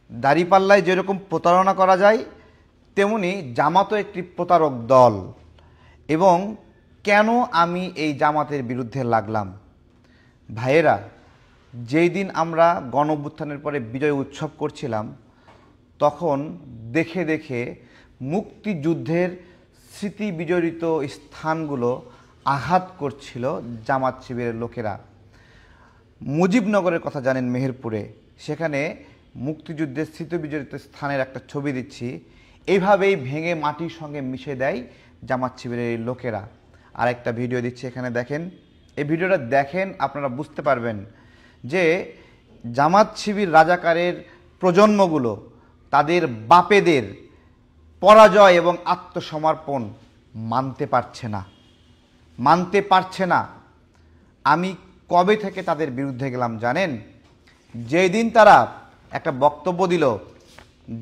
দাঁড়িপাল্লায় যেরকম প্রতারণা করা যায় তেমনি জামাতও একটি প্রতারক দল। এবং কেন আমি এই জামাতের বিরুদ্ধে লাগলাম? ভাইয়েরা, যেই দিন আমরা গণঅভ্যুত্থানের পরে বিজয় উৎসব করছিলাম তখন দেখে দেখে মুক্তিযুদ্ধের স্মৃতি বিজড়িত স্থানগুলো আঘাত করছিল জামাত শিবিরের লোকেরা। মুজিবনগরের কথা জানেন, মেহেরপুরে, সেখানে মুক্তিযুদ্ধের স্মৃতি বিজড়িত স্থানের একটা ছবি দিচ্ছি, এইভাবেই ভেঙে মাটির সঙ্গে মিশে দেয় জামাত শিবিরের লোকেরা। আর একটা ভিডিও দিচ্ছি, এখানে দেখেন। এই ভিডিওটা দেখেন, আপনারা বুঝতে পারবেন যে জামাত শিবির রাজাকারের প্রজন্মগুলো তাদের বাপেদের পরাজয় এবং আত্মসমর্পণ মানতে পারছে না। আমি কবে থেকে তাদের বিরুদ্ধে গেলাম জানেন? যেই দিন তারা একটা বক্তব্য দিল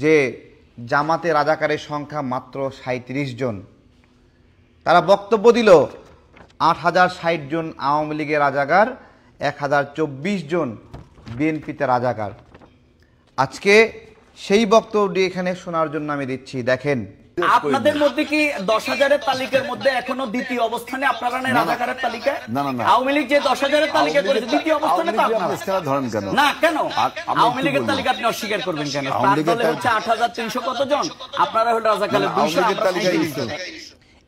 যে জামাতে রাজাকারের সংখ্যা মাত্র 37 জন, তারা বক্তব্য দিল 8060 জন আওয়ামী লীগের রাজাকার, 1024 জন বিএনপিতে রাজাকার। আজকে সেই বক্তব্যটি এখানে শোনার জন্য আমি দিচ্ছি, দেখেন। আপনাদের মধ্যে কি 10,000-এর তালিকার মধ্যে এখনো দ্বিতীয় অবস্থানে আপনারা নেই? রাজাকারের তালিকায় আওয়ামী লীগ যে 10,000-এর তালিকা করেছে দ্বিতীয় অবস্থানে তো আপনারা ধরেন কেন? না, কেন আওয়ামী লীগের তালিকা আপনি অস্বীকার করবেন কেন? তার দলে হচ্ছে 8,300 কতজন, আপনারা হলো রাজাকারের 200 তালিকায়।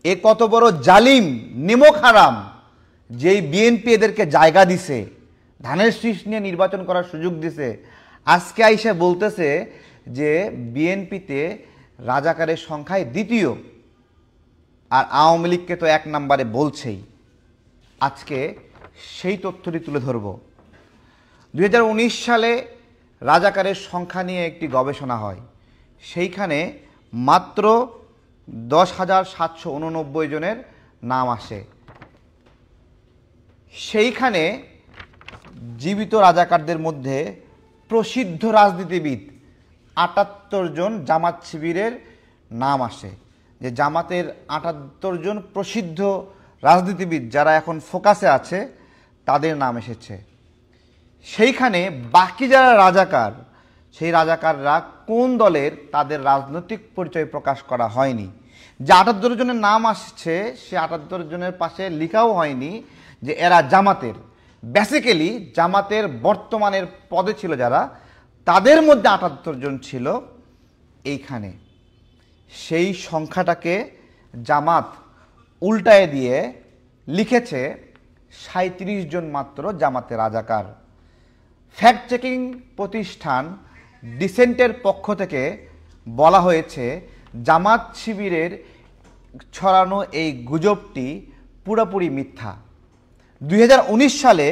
এ কত বড় জালিম, নিমক হারাম, যেই বিএনপি এদেরকে জায়গা দিছে, ধানের শীষ নিয়ে নির্বাচন করার সুযোগ দিছে, আজকে আইসা বলতেছে যে বিএনপিতে রাজাকারের সংখ্যায় দ্বিতীয়, আর আওয়ামী লীগকে তো 1 নম্বরে বলছেই। আজকে সেই তথ্যটি তুলে ধরব। 2019 সালে রাজাকারের সংখ্যা নিয়ে একটি গবেষণা হয়, সেইখানে মাত্র 10,789 জনের নাম আসে। সেইখানে জীবিত রাজাকারদের মধ্যে প্রসিদ্ধ রাজনীতিবিদ 78 জন জামাত শিবিরের নাম আসে। যে জামাতের 78 জন প্রসিদ্ধ রাজনীতিবিদ যারা এখন ফোকাসে আছে তাদের নাম এসেছে। সেইখানে বাকি যারা রাজাকার, সেই রাজাকাররা কোন দলের তাদের রাজনৈতিক পরিচয় প্রকাশ করা হয়নি। যে 78 জনের নাম আসছে সে 78 জনের পাশে লেখাও হয়নি যে এরা জামাতের। বেসিক্যালি জামাতের বর্তমানের পদে ছিল যারা, তাদের মধ্যে 78 জন ছিল এইখানে। সেই সংখ্যাটাকে জামাত উল্টায় দিয়ে লিখেছে 37 জন মাত্র জামাতে রাজাকার। ফ্যাক্ট চেকিং প্রতিষ্ঠান ডিসেন্টের পক্ষ থেকে বলা হয়েছে জামাত শিবিরের ছড়ানো এই গুজবটি পুরোপুরি মিথ্যা। 2019 সালে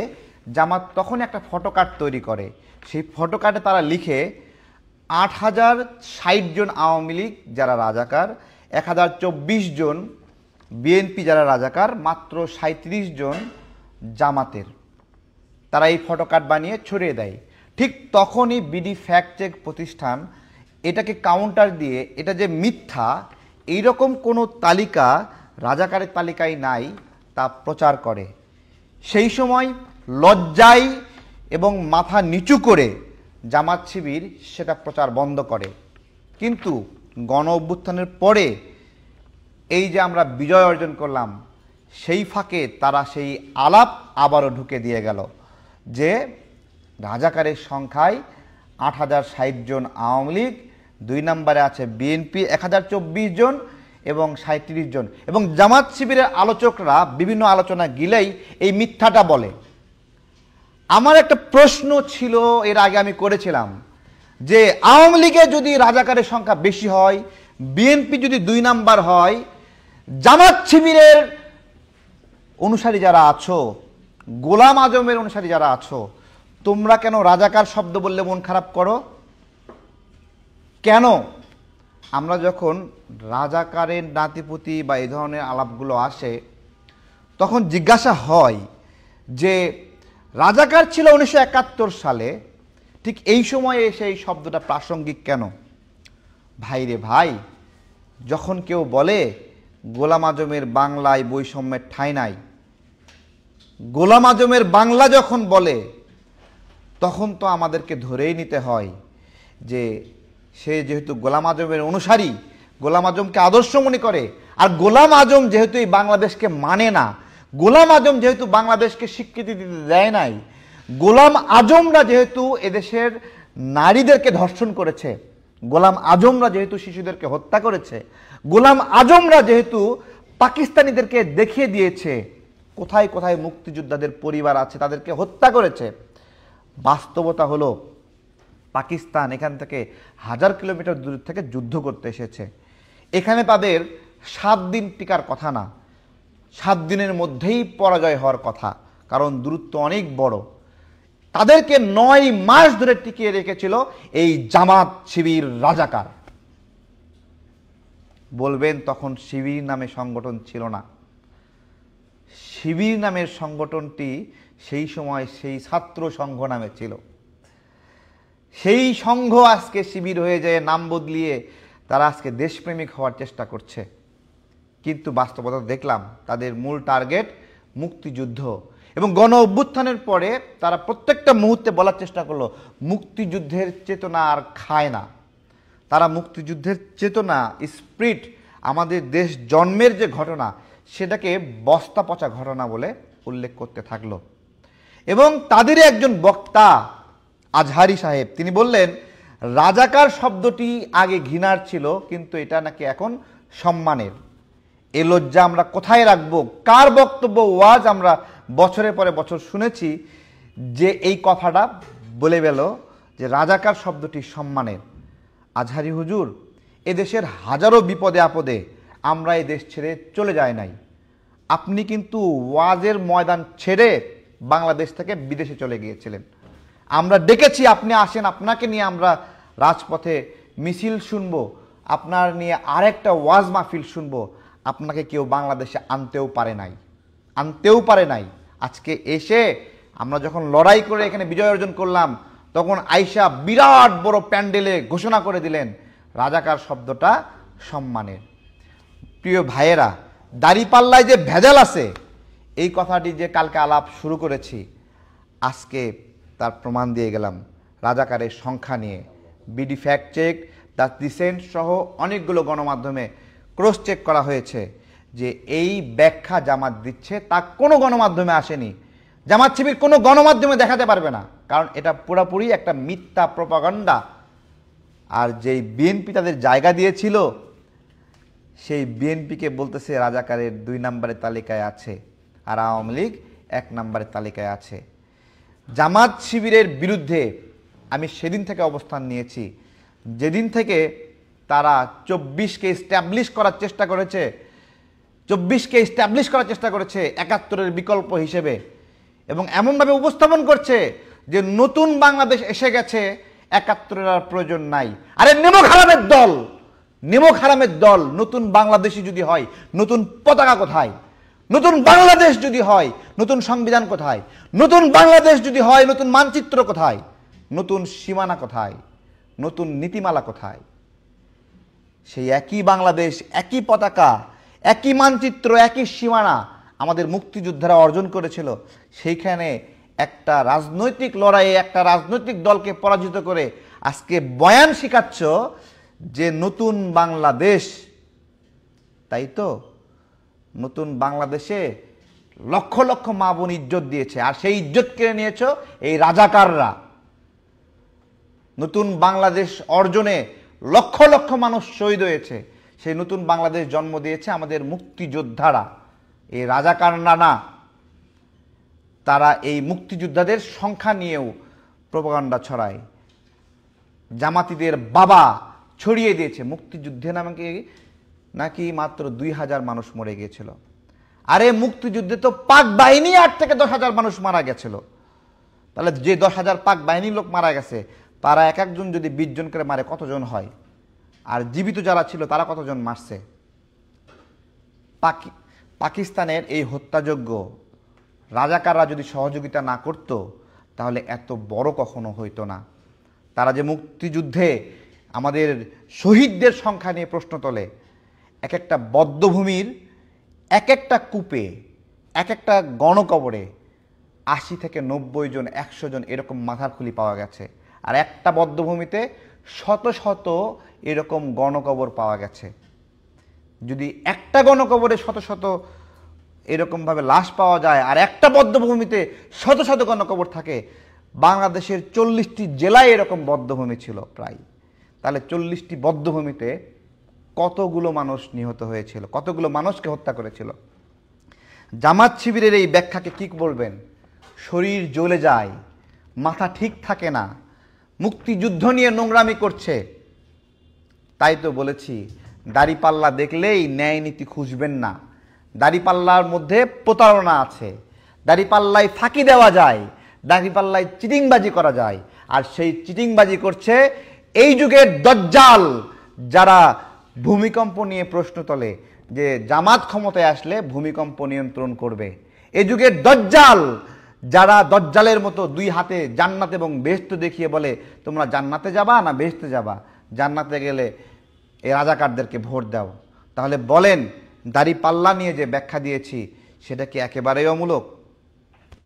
জামাত তখন একটা ফটোকার্ড তৈরি করে, সেই ফটোকার্ডে তারা লিখে 8060 জন আওয়ামী লীগ যারা রাজাকার, 1024 জন বিএনপি যারা রাজাকার, মাত্র 37 জন জামাতের। তারা এই ফটোকার্ড বানিয়ে ছড়িয়ে দেয়। ঠিক তখনই বিডি ফ্যাক্ট চেক প্রতিষ্ঠান এটাকে কাউন্টার দিয়ে এটা যে মিথ্যা, এইরকম কোনো তালিকা রাজাকারের তালিকায় নাই তা প্রচার করে। সেই সময় লজ্জায় এবং মাথা নিচু করে জামাত শিবির সেটা প্রচার বন্ধ করে। কিন্তু গণ অভ্যুত্থানের পরে এই যে আমরা বিজয় অর্জন করলাম, সেই ফাঁকে তারা সেই আলাপ আবারও ঢুকে দিয়ে গেল যে রাজাকারের সংখ্যায় 8060 জন আওয়ামী লীগ, 2 নম্বরে আছে বিএনপি 1024 জন এবং 37 জন। এবং জামাত শিবিরের আলোচকরা বিভিন্ন আলোচনা গিলেই এই মিথ্যাটা বলে। আমার একটা প্রশ্ন ছিল, এর আগে আমি করেছিলাম, যে আওয়ামী লীগে যদি রাজাকারের সংখ্যা বেশি হয়, বিএনপি যদি 2 নাম্বার হয়, জামাত শিবিরের অনুসারী যারা আছো, গোলাম আজমের অনুসারী যারা আছো, তোমরা কেন রাজাকার শব্দ বললে মন খারাপ করো? কেন? আমরা যখন রাজাকারের নাতিপুতি বা এই ধরনের আলাপগুলো আসে তখন জিজ্ঞাসা হয় যে রাজাকার ছিল 1971 সালে, ঠিক এই সময়ে এসে এই শব্দটা প্রাসঙ্গিক কেন? ভাই রে ভাই, যখন কেউ বলে গোলাম আজমের বাংলায় বৈষম্যের ঠাঁই নাই, গোলাম আজমের বাংলা যখন বলে তখন তো আমাদেরকে ধরেই নিতে হয়। যে সে যেহেতু গোলাম আজমের অনুসারী, গোলাম আজমকে আদর্শ মনে করে, আর গোলাম আজম যেহেতু এই বাংলাদেশকে মানে না, গোলাম আজম যেহেতু বাংলাদেশকে স্বীকৃতি দিতে দেয় নাই, গোলাম আজমরা যেহেতু এদেশের নারীদেরকে ধর্ষণ করেছে, গোলাম আজমরা যেহেতু শিশুদেরকে হত্যা করেছে, গোলাম আজমরা যেহেতু পাকিস্তানিদেরকে দেখিয়ে দিয়েছে কোথায় কোথায় মুক্তিযোদ্ধাদের পরিবার আছে, তাদেরকে হত্যা করেছে, বাস্তবতা হলো পাকিস্তান এখান থেকে 1000 কিলোমিটার দূর থেকে যুদ্ধ করতে এসেছে। এখানে তাদের 7 দিন টিকার কথা না, 7 দিনের মধ্যেই পরাজয় হওয়ার কথা, কারণ দূরত্ব অনেক বড়। তাদেরকে 9 মাস ধরে টিকিয়ে রেখেছিল এই জামাত শিবির রাজাকার। বলবেন তখন শিবির নামে সংগঠন ছিল না। শিবির নামের সংগঠনটি সেই সময় সেই ছাত্র সংঘ নামে ছিল। সেই সংঘ আজকে শিবির হয়ে যায়, নাম বদলিয়ে তারা আজকে দেশপ্রেমিক হওয়ার চেষ্টা করছে। কিন্তু বাস্তবতা দেখলাম তাদের মূল টার্গেট মুক্তিযুদ্ধ, এবং গণ অভ্যুত্থানের পরে তারা প্রত্যেকটা মুহূর্তে বলার চেষ্টা করলো মুক্তিযুদ্ধের চেতনা আর খায় না। তারা মুক্তিযুদ্ধের চেতনা, স্পিরিট, আমাদের দেশ জন্মের যে ঘটনা, সেটাকে বস্তা পচা ঘটনা বলে উল্লেখ করতে থাকলো। এবং তাদেরই একজন বক্তা আজহারি সাহেব, তিনি বললেন রাজাকার শব্দটি আগে ঘৃণার ছিল, কিন্তু এটা নাকি এখন সম্মানের। এ লজ্জা আমরা কোথায় রাখবো? কার বক্তব্য ওয়াজ আমরা বছরের পরে বছর শুনেছি যে এই কথাটা বলে গেল যে রাজাকার শব্দটি সম্মানের। আজহারি হুজুর, এদেশের হাজারো বিপদে আপদে আমরা এই দেশ ছেড়ে চলে যাই নাই। আপনি কিন্তু ওয়াজের ময়দান ছেড়ে বাংলাদেশ থেকে বিদেশে চলে গিয়েছিলেন। আমরা ডেকেছি আপনি আসেন, আপনাকে নিয়ে আমরা রাজপথে মিছিল শুনবো, আপনার নিয়ে আরেকটা ওয়াজ মাহফিল শুনবো। আপনাকে কেউ বাংলাদেশে আনতেও পারে নাই। আজকে এসে আমরা যখন লড়াই করে এখানে বিজয় অর্জন করলাম, তখন আইসা বিরাট বড় প্যান্ডেলে ঘোষণা করে দিলেন রাজাকার শব্দটা সম্মানের। প্রিয় ভাইয়েরা, দাড়িপাল্লায় যে ভেজাল আছে, এই কথাটি যে কালকে আলাপ শুরু করেছি, আজকে তার প্রমাণ দিয়ে গেলাম রাজাকারের সংখ্যা নিয়ে। BD fact check, the Dissent সহ অনেকগুলো গণমাধ্যমে ক্রস চেক করা হয়েছে যে এই ব্যাখ্যা জামাত দিচ্ছে তা কোনো গণমাধ্যমে আসেনি। জামাত শিবির কোনো গণমাধ্যমে দেখাতে পারবে না, কারণ এটা পুরোপুরি একটা মিথ্যা প্রপাগান্ডা। আর যেই বিএনপি তাদের জায়গা দিয়েছিল, সেই বিএনপিকে বলতেছে রাজাকারের 2 নম্বরের তালিকায় আছে, আর আওয়ামী লীগ 1 নম্বরের তালিকায় আছে। জামাত শিবিরের বিরুদ্ধে আমি সেদিন থেকে অবস্থান নিয়েছি, যেদিন থেকে তারা 24কে এস্টাবলিশ করার চেষ্টা করেছে, 71-এর বিকল্প হিসেবে, এবং এমনভাবে উপস্থাপন করছে যে নতুন বাংলাদেশ এসে গেছে, 71-এর আর প্রয়োজন নাই। আরে নেমক হারামের দল, নতুন বাংলাদেশই যদি হয়, নতুন পতাকা কোথায়? নতুন বাংলাদেশ যদি হয়, নতুন সংবিধান কোথায়? নতুন বাংলাদেশ যদি হয়, নতুন মানচিত্র কোথায়? নতুন সীমানা কোথায়? নতুন নীতিমালা কোথায়? সেই একই বাংলাদেশ, একই পতাকা, একই মানচিত্র, একই সীমানা আমাদের মুক্তিযোদ্ধারা অর্জন করেছিল। সেইখানে একটা রাজনৈতিক লড়াইয়ে একটা রাজনৈতিক দলকে পরাজিত করে আজকে বয়ান শিখাচ্ছ যে নতুন বাংলাদেশ। তাই তো, নতুন বাংলাদেশে লক্ষ লক্ষ মা বোন ইজ্জত দিয়েছে, আর সেই ইজ্জত কেড়ে নিয়েছ এই রাজাকাররা। নতুন বাংলাদেশ অর্জনে লক্ষ লক্ষ মানুষ শহীদ হয়েছে, সেই নতুন বাংলাদেশ জন্ম দিয়েছে আমাদের মুক্তিযোদ্ধারা, এই রাজাকাররা না। তারা এই মুক্তিযোদ্ধাদের সংখ্যা নিয়েও প্রপাগান্ডা ছড়ায়। জামাতিদের বাবা ছড়িয়ে দিয়েছে মুক্তিযুদ্ধে নাকি মাত্র 2000 মানুষ মরে গিয়েছিল। আরে মুক্তিযুদ্ধে তো পাক বাহিনী 8 থেকে 10,000 মানুষ মারা গেছিল। তাহলে যে 10,000 পাক বাহিনীর লোক মারা গেছে, তারা এক একজন যদি 20 জন করে মারে কতজন হয়? আর জীবিত যারা ছিল তারা কতজন মারছে? পাকিস্তানের এই হত্যাযজ্ঞ রাজাকাররা যদি সহযোগিতা না করত, তাহলে এত বড় কখনো হইতো না। তারা যে মুক্তিযুদ্ধে আমাদের শহীদদের সংখ্যা নিয়ে প্রশ্ন তোলে, এক একটা বদ্ধভূমির এক একটা কূপে, এক একটা গণকবরে 80 থেকে 90 জন, 100 জন এরকম মাথার খুলি পাওয়া গেছে। আর একটা বদ্ধভূমিতে শত শত এরকম গণকবর পাওয়া গেছে। যদি একটা গণকবরে শত শত এরকমভাবে লাশ পাওয়া যায় আর একটা বধ্যভূমিতে শত শত গণকবর থাকে, বাংলাদেশের 40টি জেলায় এরকম বধ্যভূমি ছিল প্রায়, তাহলে 40টি বধ্যভূমিতে কতগুলো মানুষ নিহত হয়েছিল, কতগুলো মানুষকে হত্যা করেছিল। জামাত শিবিরের এই ব্যাখ্যাকে কি বলবেন? শরীর জ্বলে যায়, মাথা ঠিক থাকে না, মুক্তিযুদ্ধ নিয়ে নোংরামি করছে। তাই তো বলেছি, দাড়িপাল্লা দেখলেই ন্যায় নীতি খুঁজবেন না। দাড়িপাল্লার মধ্যে প্রতারণা আছে, দাড়িপাল্লায় ফাঁকি দেওয়া যায়, দাড়িপাল্লায় চিটিংবাজি করা যায়। আর সেই চিটিংবাজি করছে এই যুগের দজ্জাল, যারা ভূমিকম্প নিয়ে প্রশ্ন তোলে যে জামাত ক্ষমতায় আসলে ভূমিকম্প নিয়ন্ত্রণ করবে। এই যুগের দজ্জাল, যারা দজ্জালের মতো দুই হাতে জান্নাত এবং বেহেশত দেখিয়ে বলে তোমরা জান্নাতে যাবা না বেহেশতে যাবা, জান্নাতে গেলে এই রাজাকারদেরকে ভোট দাও। তাহলে বলেন, দাড়িপাল্লা নিয়ে যে ব্যাখ্যা দিয়েছি সেটা কি একেবারেই অমূলক?